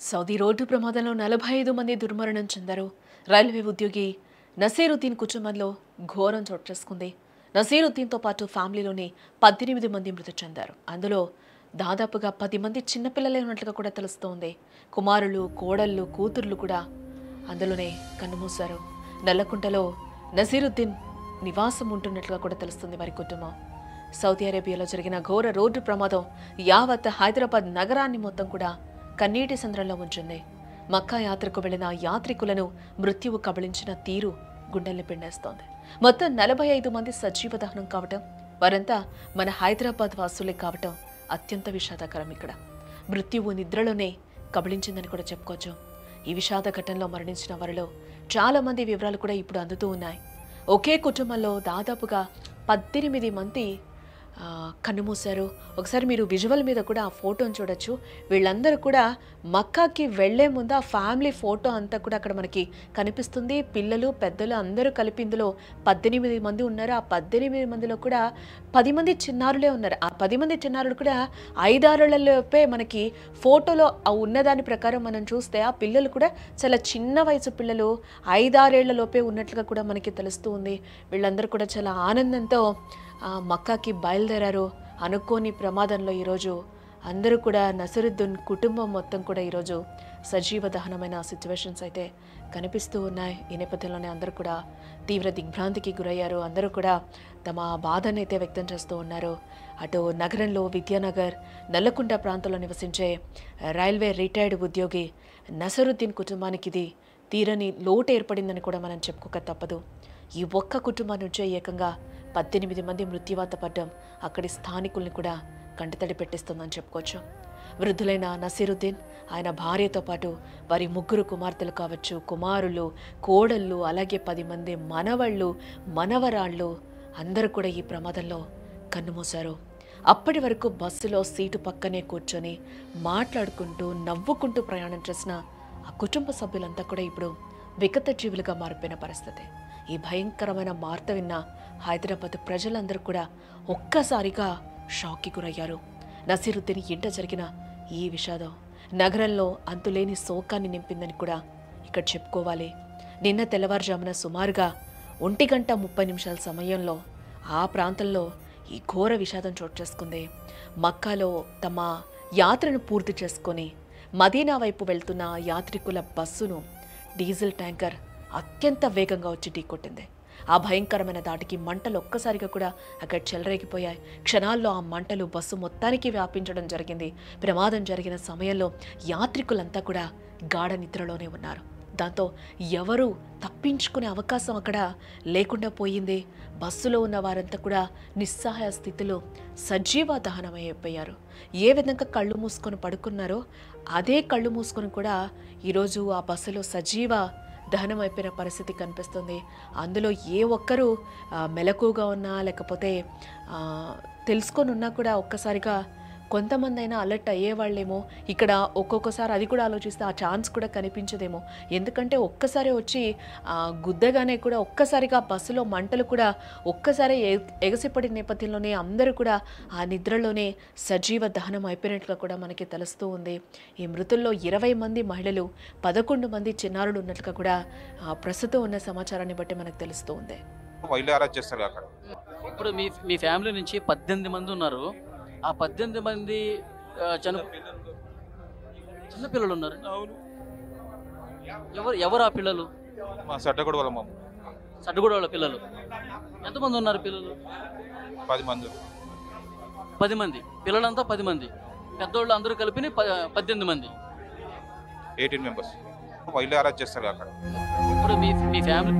Saudi road ప్రమాదంలో 45 మంది దుర్మరణం చెందారు. రైల్వే ఉద్యోగి నసీరుద్దీన్ కుటుంబంలో ఘోరం చోటు చేసుకుంది. నసీరుద్దీన్తో పాటు ఫ్యామిలీలోని 18 మంది మృతి చెందారు. అందులో దాదాపుగా 10 మంది చిన్నపిల్లలే ఉన్నట్లుగా కూడా తెలుస్తోంది. కుమారులు, కోడళ్ళు, కూతుర్లు కూడా అందులోనే కన్నుమూశారు. నల్లకుంటలో నసీరుద్దీన్ నివాసం ఉంటున్నట్లుగా కూడా తెలుస్తుంది వారి కుటుంబం. సౌదీ అరేబియాలో జరిగిన ఘోర రోడ్డు ప్రమాదం యావత్ హైదరాబాద్ నగరాన్ని మొత్తం కూడా కన్నీటి సంద్రంలో ఉంచింది. మక్కా యాత్రకు వెళ్లిన యాత్రికులను మృత్యువు కబళించిన తీరు గుండెల్ని పిండేస్తోంది. మొత్తం 45 మంది సజీవ దహనం కావటం, వారంతా మన హైదరాబాద్ వాసులే కావటం అత్యంత విషాదకరం. ఇక్కడ మృత్యువు నిద్రలోనే కబళించిందని కూడా చెప్పుకోవచ్చు. ఈ విషాద ఘటనలో మరణించిన వారిలో చాలా మంది వివరాలు కూడా ఇప్పుడు అందుతూ ఉన్నాయి. ఒకే కుటుంబంలో దాదాపుగా 18 మంది కన్నుమూశారు. ఒకసారి మీరు విజువల్ మీద కూడా ఆ ఫోటోని చూడొచ్చు. వీళ్ళందరూ కూడా మక్కాకి వెళ్లే ముందు ఆ ఫ్యామిలీ ఫోటో అంతా కూడా అక్కడ మనకి కనిపిస్తుంది. పిల్లలు, పెద్దలు అందరూ కలిపి ఇందులో 18 మంది ఉన్నారు. ఆ 18 మందిలో కూడా 10 మంది చిన్నారులే ఉన్నారు. ఆ 10 మంది చిన్నారులు కూడా 5-6 మనకి ఫోటోలో ఉన్నదాని ప్రకారం మనం చూస్తే ఆ పిల్లలు కూడా చాలా చిన్న వయసు పిల్లలు, 5-6 ఉన్నట్లుగా కూడా మనకి తెలుస్తూ ఉంది. వీళ్ళందరూ కూడా చాలా ఆనందంతో మక్కాకి బయలుదేరారు. అనుకోని ప్రమాదంలో ఈరోజు అందరూ కూడా నసీరుద్దీన్ కుటుంబం మొత్తం కూడా ఈరోజు సజీవ దహనమైన సిచ్యువేషన్స్ అయితే కనిపిస్తూ ఉన్నాయి. ఈ నేపథ్యంలోనే అందరూ కూడా తీవ్ర దిగ్భ్రాంతికి గురయ్యారు. అందరూ కూడా తమ బాధను అయితే వ్యక్తం చేస్తూ ఉన్నారు. అటు నగరంలో విద్యానగర్, నల్లకుంట ప్రాంతంలో నివసించే రైల్వే రిటైర్డ్ ఉద్యోగి నసీరుద్దీన్ కుటుంబానికి ఇది తీరని లోటు ఏర్పడిందని కూడా మనం చెప్పుకోక తప్పదు. ఈ ఒక్క కుటుంబం నుంచే ఏకంగా 18 మంది మృత్యువాత పడ్డం అక్కడి స్థానికుల్ని కూడా కంటతడి పెట్టిస్తుందని చెప్పుకోవచ్చు. వృద్ధులైన నసీరుద్దీన్, ఆయన భార్యతో పాటు వారి 3 కుమార్తెలు కావచ్చు, కుమారులు, కోడళ్ళు, అలాగే 10 మంది మనవళ్ళు, మనవరాళ్ళు అందరూ కూడా ఈ ప్రమాదంలో కన్నుమూశారు. అప్పటి వరకు బస్సులో సీటు పక్కనే కూర్చొని మాట్లాడుకుంటూ నవ్వుకుంటూ ప్రయాణం చేసిన ఆ కుటుంబ సభ్యులంతా కూడా ఇప్పుడు వికత జీవులుగా మారిపోయిన పరిస్థితి. ఈ భయంకరమైన వార్త విన్న హైదరాబాద్ ప్రజలందరూ కూడా ఒక్కసారిగా షాక్కి గురయ్యారు. నసీరుద్దీన్ ఇంట జరిగిన ఈ విషాదం నగరంలో అంతులేని శోకాన్ని నింపిందని కూడా ఇక్కడ చెప్పుకోవాలి. నిన్న తెల్లవారుజామున సుమారుగా 1:30 సమయంలో ఆ ప్రాంతంలో ఈ ఘోర విషాదం చోటు చేసుకుంది. మక్కాలో తమ యాత్రను పూర్తి చేసుకొని మదీనా వైపు వెళ్తున్న యాత్రికుల బస్సును డీజిల్ ట్యాంకర్ అత్యంత వేగంగా వచ్చి ఢీకొట్టింది. ఆ భయంకరమైన దాటికి మంటలు ఒక్కసారిగా కూడా అక్కడ చెలరేగిపోయాయి. క్షణాల్లో ఆ మంటలు బస్సు మొత్తానికి వ్యాపించడం జరిగింది. ప్రమాదం జరిగిన సమయంలో యాత్రికులంతా కూడా గాఢ నిద్రలోనే ఉన్నారు. దాంతో ఎవరు తప్పించుకునే అవకాశం అక్కడ లేకుండా పోయింది. బస్సులో ఉన్న వారంతా కూడా నిస్సహాయ స్థితిలో సజీవ దహనమైపోయారు. ఏ విధంగా కళ్ళు మూసుకొని పడుకున్నారో అదే కళ్ళు మూసుకొని కూడా ఈరోజు ఆ బస్సులో సజీవ దహనం అయిపోయిన పరిస్థితి కనిపిస్తుంది. అందులో ఏ ఒక్కరూ మెలకుగా ఉన్నా లేకపోతే తెలుసుకొని ఉన్నా కూడా ఒక్కసారిగా కొంతమంది అయినా అలర్ట్ అయ్యేవాళ్ళేమో. ఇక్కడ ఒక్కొక్కసారి అది కూడా ఆలోచిస్తే ఆ ఛాన్స్ కూడా కనిపించదేమో. ఎందుకంటే ఒక్కసారి వచ్చి గుద్దగానే కూడా ఒక్కసారిగా బస్సులో మంటలు కూడా ఒక్కసారి ఎగసిపడిన నేపథ్యంలోనే అందరూ కూడా ఆ నిద్రలోనే సజీవ దహనం అయిపోయినట్లుగా కూడా మనకి తెలుస్తూ ఉంది. ఈ మృతుల్లో 20 మంది మహిళలు, 11 మంది చిన్నారులు ఉన్నట్లుగా కూడా ప్రస్తుతం ఉన్న సమాచారాన్ని బట్టి మనకు తెలుస్తూ ఉంది. ఇప్పుడు మీ ఫ్యామిలీ నుంచి 18 మంది ఉన్నారు. ఆ 18 మంది చిన్నపిల్లలు ఉన్నారు. ఎవరు ఆ పిల్లలు? సడ్డగూడ వాళ్ళ పిల్లలు. ఎంతమంది ఉన్నారు పిల్లలు? 10 మంది పిల్లలంతా 10 మంది. పెద్దోళ్ళు అందరూ కలిపి 18 మంది, 18 మెంబర్స్. వైల్డ్ అరెస్ట్ చేస్తారు అక్కడ. ఇప్పుడు మీ ఫ్యామిలీ